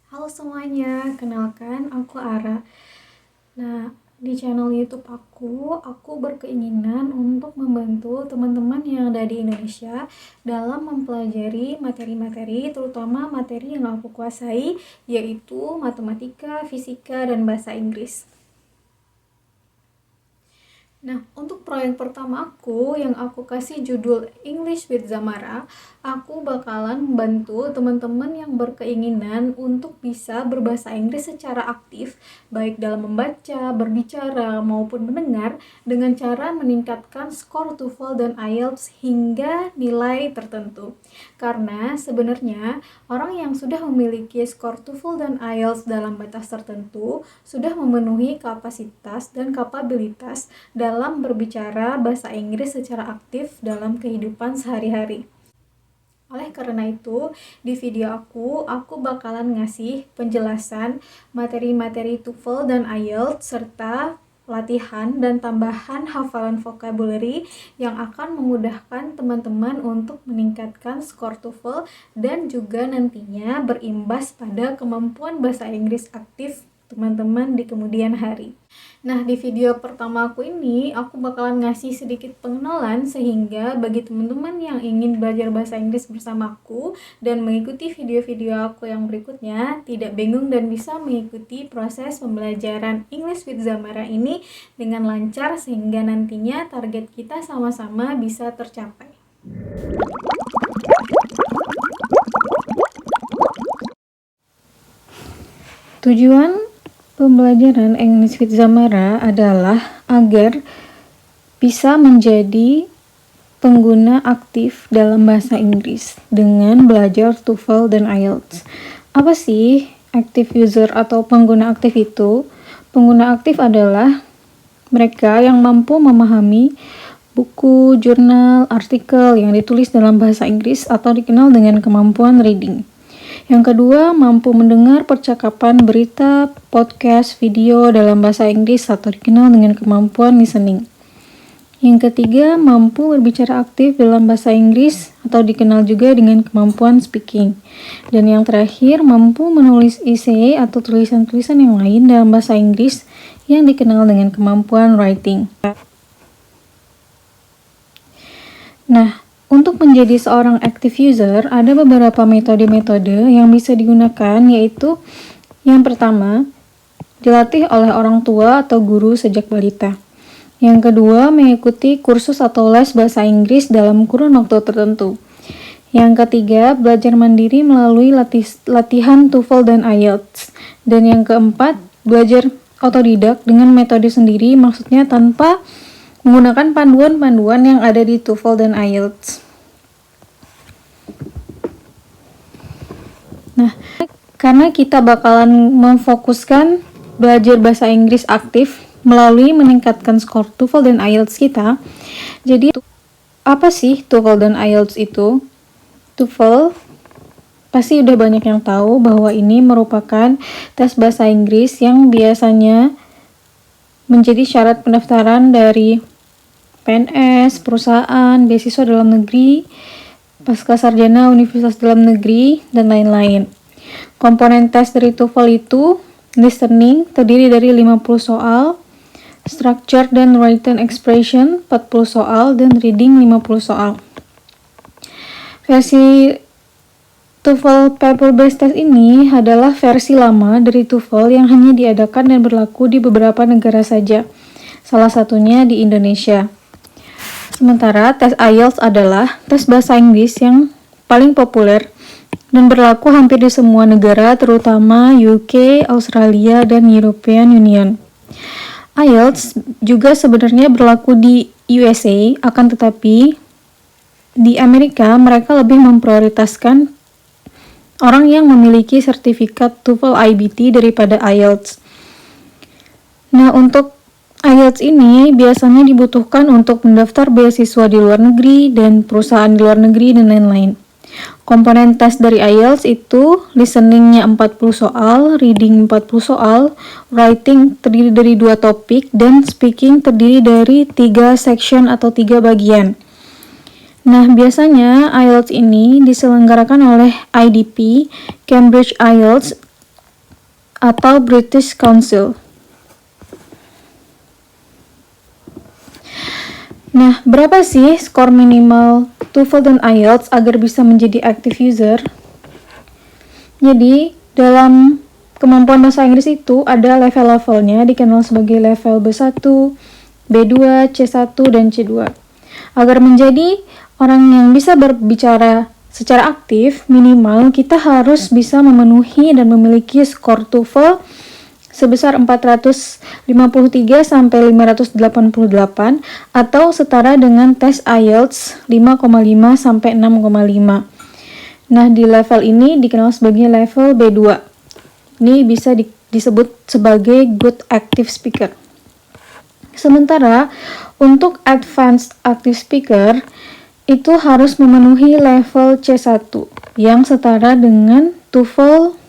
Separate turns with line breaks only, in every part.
Halo semuanya, kenalkan aku Ara. Nah, di channel YouTube aku berkeinginan untuk membantu teman-teman yang ada di Indonesia dalam mempelajari materi-materi, terutama materi yang aku kuasai, yaitu matematika, fisika, dan bahasa Inggris. Nah, untuk proyek pertama yang aku kasih judul English with Zamara, aku bakalan membantu teman-teman yang berkeinginan untuk bisa berbahasa Inggris secara aktif, baik dalam membaca, berbicara, maupun mendengar, dengan cara meningkatkan skor TOEFL dan IELTS hingga nilai tertentu. Karena sebenarnya orang yang sudah memiliki skor TOEFL dan IELTS dalam batas tertentu sudah memenuhi kapasitas dan kapabilitas dalam berbicara bahasa Inggris secara aktif dalam kehidupan sehari-hari. Oleh karena itu, di video aku bakalan ngasih penjelasan materi-materi TOEFL dan IELTS serta latihan dan tambahan hafalan vocabulary yang akan memudahkan teman-teman untuk meningkatkan skor TOEFL dan juga nantinya berimbas pada kemampuan bahasa Inggris aktif teman-teman di kemudian hari. Nah, di video pertama ini, aku bakalan ngasih sedikit pengenalan sehingga bagi teman-teman yang ingin belajar bahasa Inggris bersama aku dan mengikuti video-video aku yang berikutnya, tidak bingung dan bisa mengikuti proses pembelajaran English with Zamara ini dengan lancar sehingga nantinya target kita sama-sama bisa tercapai. Tujuan pembelajaran English with Zamara adalah agar bisa menjadi pengguna aktif dalam bahasa Inggris dengan belajar TOEFL dan IELTS. Apa sih active user atau pengguna aktif itu? Pengguna aktif adalah mereka yang mampu memahami buku, jurnal, artikel yang ditulis dalam bahasa Inggris atau dikenal dengan kemampuan reading. Yang kedua, mampu mendengar percakapan, berita, podcast, video dalam bahasa Inggris atau dikenal dengan kemampuan listening. Yang ketiga, mampu berbicara aktif dalam bahasa Inggris atau dikenal juga dengan kemampuan speaking. Dan yang terakhir, mampu menulis essay atau tulisan-tulisan yang lain dalam bahasa Inggris yang dikenal dengan kemampuan writing. Nah, untuk menjadi seorang active user, ada beberapa metode-metode yang bisa digunakan, yaitu yang pertama, dilatih oleh orang tua atau guru sejak balita. Yang kedua, mengikuti kursus atau les bahasa Inggris dalam kurun waktu tertentu. Yang ketiga, belajar mandiri melalui latihan TOEFL dan IELTS. Dan yang keempat, belajar otodidak dengan metode sendiri, maksudnya tanpa menggunakan panduan-panduan yang ada di TOEFL dan IELTS. Nah, karena kita bakalan memfokuskan belajar bahasa Inggris aktif melalui meningkatkan skor TOEFL dan IELTS kita, jadi apa sih TOEFL dan IELTS itu? TOEFL pasti udah banyak yang tahu bahwa ini merupakan tes bahasa Inggris yang biasanya menjadi syarat pendaftaran dari PNS, perusahaan, beasiswa dalam negeri, pascasarjana universitas dalam negeri, dan lain-lain. Komponen tes dari TOEFL itu listening terdiri dari 50 soal, structure dan written expression 40 soal, dan reading 50 soal. Versi TOEFL paper-based test ini adalah versi lama dari TOEFL yang hanya diadakan dan berlaku di beberapa negara saja, salah satunya di Indonesia. Sementara tes IELTS adalah tes bahasa Inggris yang paling populer dan berlaku hampir di semua negara, terutama UK, Australia, dan European Union. IELTS juga sebenarnya berlaku di USA, akan tetapi di Amerika mereka lebih memprioritaskan orang yang memiliki sertifikat TOEFL IBT daripada IELTS. Nah, untuk IELTS ini biasanya dibutuhkan untuk mendaftar beasiswa di luar negeri dan perusahaan di luar negeri dan lain-lain. Komponen tes dari IELTS itu listeningnya 40 soal, reading 40 soal, writing terdiri dari 2 topik, dan speaking terdiri dari 3 section atau 3 bagian. Nah, biasanya IELTS ini diselenggarakan oleh IDP, Cambridge IELTS, atau British Council. Nah, berapa sih skor minimal TOEFL dan IELTS agar bisa menjadi active user? Jadi, dalam kemampuan bahasa Inggris itu ada level-levelnya, dikenal sebagai level B1, B2, C1, dan C2. Agar menjadi orang yang bisa berbicara secara aktif, minimal kita harus bisa memenuhi dan memiliki skor TOEFL sebesar 453 sampai 588 atau setara dengan tes IELTS 5,5 sampai 6,5. Nah, di level ini dikenal sebagai level B2. Ini bisa disebut sebagai good active speaker. Sementara untuk advanced active speaker itu harus memenuhi level C1 yang setara dengan TOEFL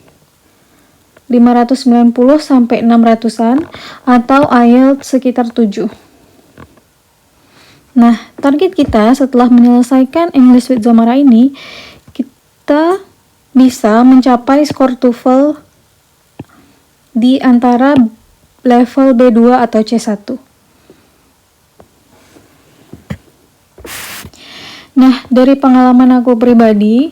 590 sampai 600-an atau IELTS sekitar 7. Nah, target kita setelah menyelesaikan English with Zamara ini, kita bisa mencapai skor TOEFL di antara level B2 atau C1. Nah, dari pengalaman aku pribadi,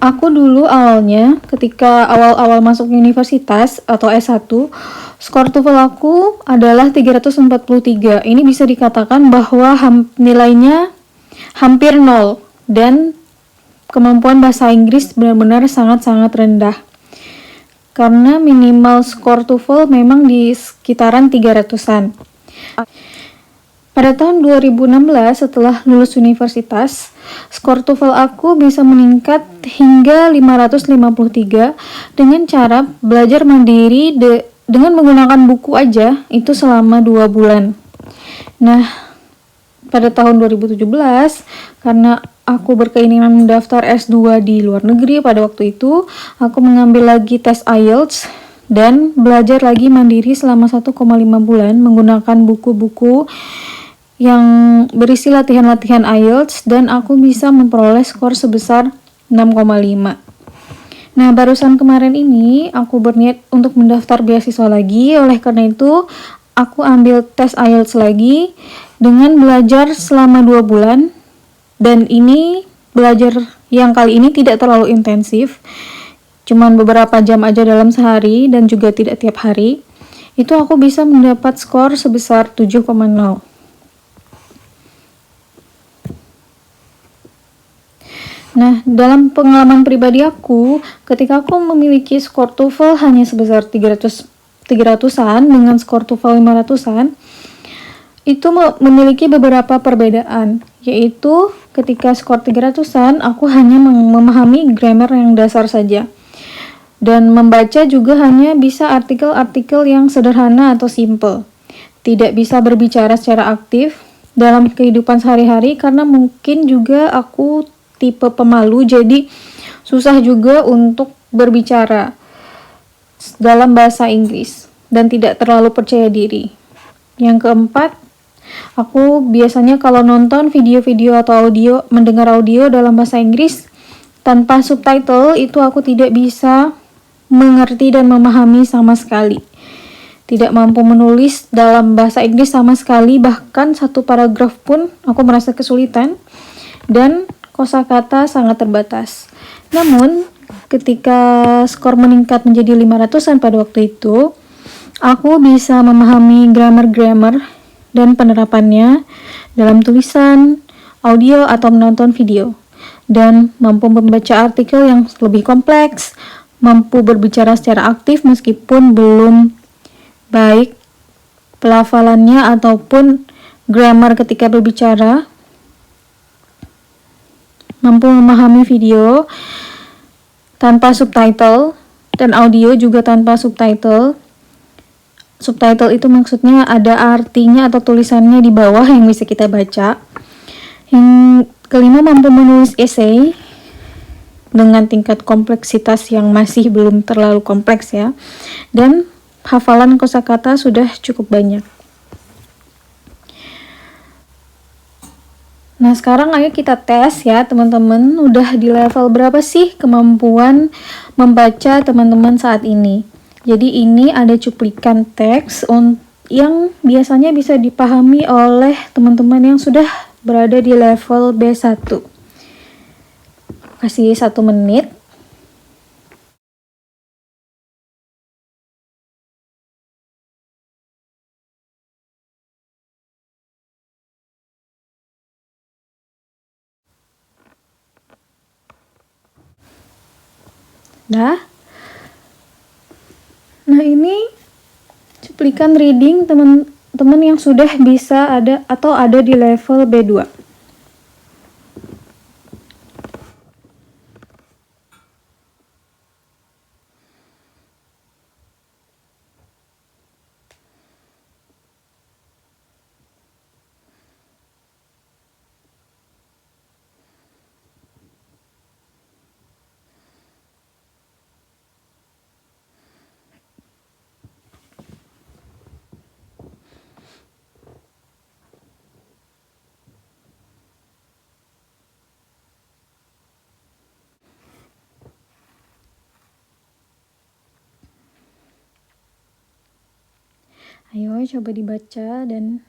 aku dulu awalnya ketika awal-awal masuk universitas atau S1, skor TOEFL aku adalah 343. Ini bisa dikatakan bahwa nilainya hampir 0 dan kemampuan bahasa Inggris benar-benar sangat-sangat rendah. Karena minimal skor TOEFL memang di sekitaran 300-an. Pada tahun 2016 setelah lulus universitas, skor TOEFL aku bisa meningkat hingga 553 dengan cara belajar mandiri dengan menggunakan buku aja, itu selama 2 bulan. Nah, pada tahun 2017, karena aku berkeinginan mendaftar S2 di luar negeri pada waktu itu, aku mengambil lagi tes IELTS dan belajar lagi mandiri selama 1,5 bulan menggunakan buku-buku yang berisi latihan-latihan IELTS dan aku bisa memperoleh skor sebesar 6,5. Nah, barusan kemarin ini aku berniat untuk mendaftar beasiswa lagi, oleh karena itu aku ambil tes IELTS lagi dengan belajar selama 2 bulan dan ini belajar yang kali ini tidak terlalu intensif, cuman beberapa jam aja dalam sehari dan juga tidak tiap hari. Itu aku bisa mendapat skor sebesar 7,0. Nah, dalam pengalaman pribadi aku, ketika aku memiliki skor TOEFL hanya sebesar 300-an dengan skor TOEFL 500-an, itu memiliki beberapa perbedaan, yaitu ketika skor 300-an, aku hanya memahami grammar yang dasar saja. Dan membaca juga hanya bisa artikel-artikel yang sederhana atau simple. Tidak bisa berbicara secara aktif dalam kehidupan sehari-hari karena mungkin juga aku tipe pemalu, jadi susah juga untuk berbicara dalam bahasa Inggris dan tidak terlalu percaya diri. Yang keempat, aku biasanya kalau nonton video-video atau mendengar audio dalam bahasa Inggris tanpa subtitle itu aku tidak bisa mengerti dan memahami sama sekali. Tidak mampu menulis dalam bahasa Inggris sama sekali, bahkan satu paragraf pun aku merasa kesulitan dan kosakata sangat terbatas. Namun, ketika skor meningkat menjadi 500-an pada waktu itu, aku bisa memahami grammar dan penerapannya dalam tulisan, audio, atau menonton video, dan mampu membaca artikel yang lebih kompleks, mampu berbicara secara aktif meskipun belum baik pelafalannya ataupun grammar ketika berbicara, mampu memahami video tanpa subtitle dan audio juga tanpa subtitle. Subtitle itu maksudnya ada artinya atau tulisannya di bawah yang bisa kita baca. Yang kelima, mampu menulis essay dengan tingkat kompleksitas yang masih belum terlalu kompleks ya. Dan hafalan kosakata sudah cukup banyak. Nah, sekarang ayo kita tes ya teman-teman, udah di level berapa sih kemampuan membaca teman-teman saat ini. Jadi ini ada cuplikan teks yang biasanya bisa dipahami oleh teman-teman yang sudah berada di level B1. Kasih 1 menit. Dah. Nah, ini cuplikan reading teman-teman yang sudah bisa ada atau ada di level B2. Ayo coba dibaca dan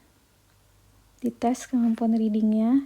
dites kemampuan readingnya.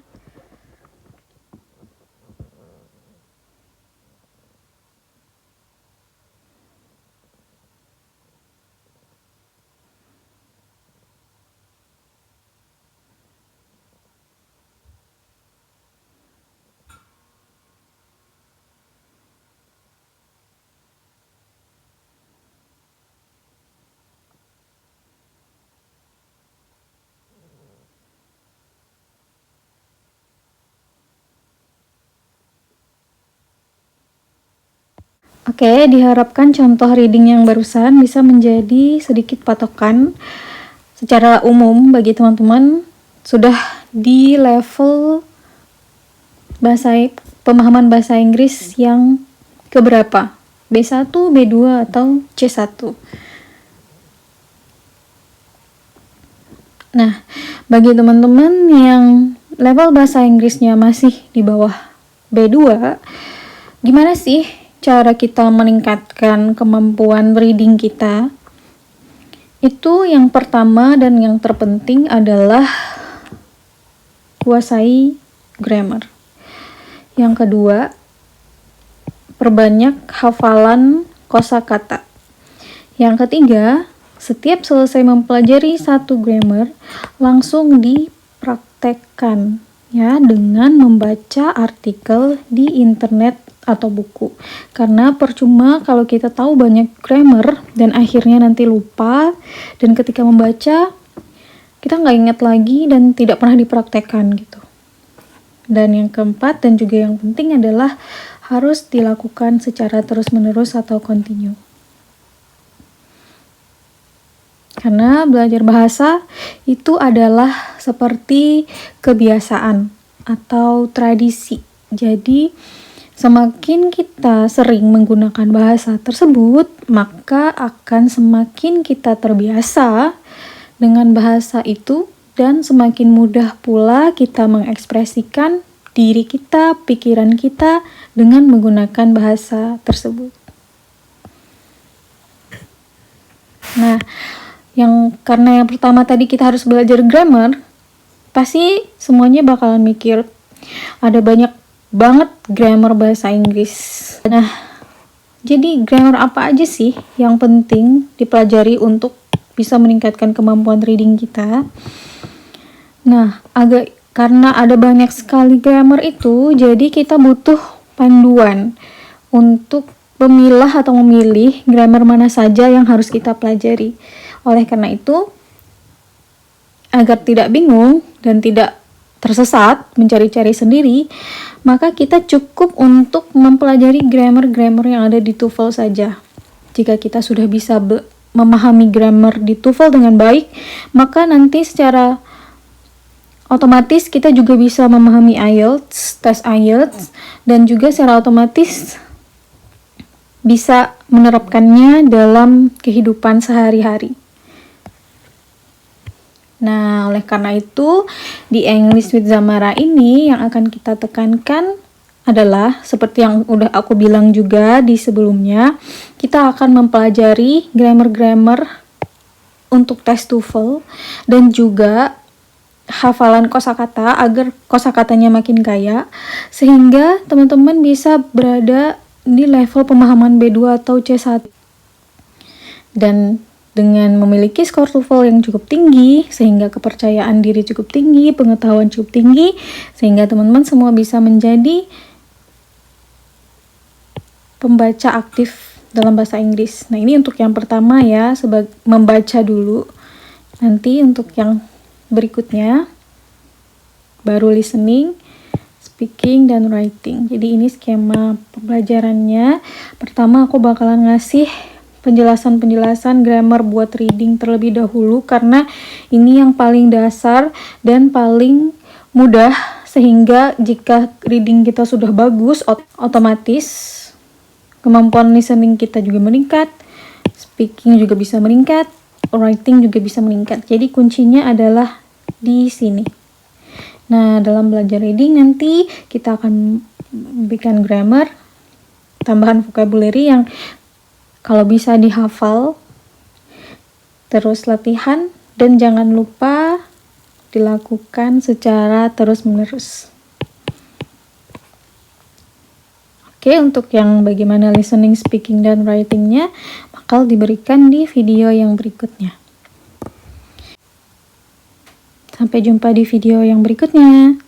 Oke, diharapkan contoh reading yang barusan bisa menjadi sedikit patokan secara umum bagi teman-teman sudah di level pemahaman bahasa Inggris yang keberapa? B1, B2, atau C1. Nah, bagi teman-teman yang level bahasa Inggrisnya masih di bawah B2, gimana sih cara kita meningkatkan kemampuan reading kita? Itu yang pertama dan yang terpenting adalah kuasai grammar. Yang kedua, perbanyak hafalan kosakata. Yang ketiga, setiap selesai mempelajari satu grammar, langsung dipraktekkan ya dengan membaca artikel di internet atau buku. Karena percuma kalau kita tahu banyak grammar dan akhirnya nanti lupa, dan ketika membaca kita nggak ingat lagi dan tidak pernah dipraktekkan gitu. Dan yang keempat dan juga yang penting adalah harus dilakukan secara terus-menerus atau continue. Karena belajar bahasa itu adalah seperti kebiasaan atau tradisi. Jadi, semakin kita sering menggunakan bahasa tersebut, maka akan semakin kita terbiasa dengan bahasa itu dan semakin mudah pula kita mengekspresikan diri kita, pikiran kita dengan menggunakan bahasa tersebut. Nah, karena yang pertama tadi kita harus belajar grammar, pasti semuanya bakalan mikir ada banyak banget grammar bahasa Inggris. Nah, jadi grammar apa aja sih yang penting dipelajari untuk bisa meningkatkan kemampuan reading kita? Nah, karena ada banyak sekali grammar itu, jadi kita butuh panduan untuk memilah atau memilih grammar mana saja yang harus kita pelajari. Oleh karena itu, agar tidak bingung dan tidak tersesat mencari-cari sendiri, maka kita cukup untuk mempelajari grammar-grammar yang ada di TOEFL saja. Jika kita sudah bisa memahami grammar di TOEFL dengan baik, maka nanti secara otomatis kita juga bisa memahami IELTS, tes IELTS, dan juga secara otomatis bisa menerapkannya dalam kehidupan sehari-hari. Nah, oleh karena itu, di English with Zamara ini yang akan kita tekankan adalah seperti yang udah aku bilang juga di sebelumnya, kita akan mempelajari grammar-grammar untuk tes TOEFL dan juga hafalan kosakata agar kosakatanya makin kaya, sehingga teman-teman bisa berada di level pemahaman B2 atau C1. Dan dengan memiliki skor TOEFL yang cukup tinggi, sehingga kepercayaan diri cukup tinggi, pengetahuan cukup tinggi, sehingga teman-teman semua bisa menjadi pembaca aktif dalam bahasa Inggris. Nah, ini untuk yang pertama ya, membaca dulu. Nanti untuk yang berikutnya baru listening, speaking, dan writing. Jadi ini skema pembelajarannya. Pertama aku bakalan ngasih penjelasan-penjelasan grammar buat reading terlebih dahulu, karena ini yang paling dasar dan paling mudah, sehingga jika reading kita sudah bagus, otomatis kemampuan listening kita juga meningkat, speaking juga bisa meningkat, writing juga bisa meningkat. Jadi kuncinya adalah di sini. Nah, dalam belajar reading nanti kita akan bikin grammar, tambahan vocabulary yang kalau bisa dihafal, terus latihan, dan jangan lupa dilakukan secara terus-menerus. Oke, untuk yang bagaimana listening, speaking, dan writing-nya bakal diberikan di video yang berikutnya. Sampai jumpa di video yang berikutnya.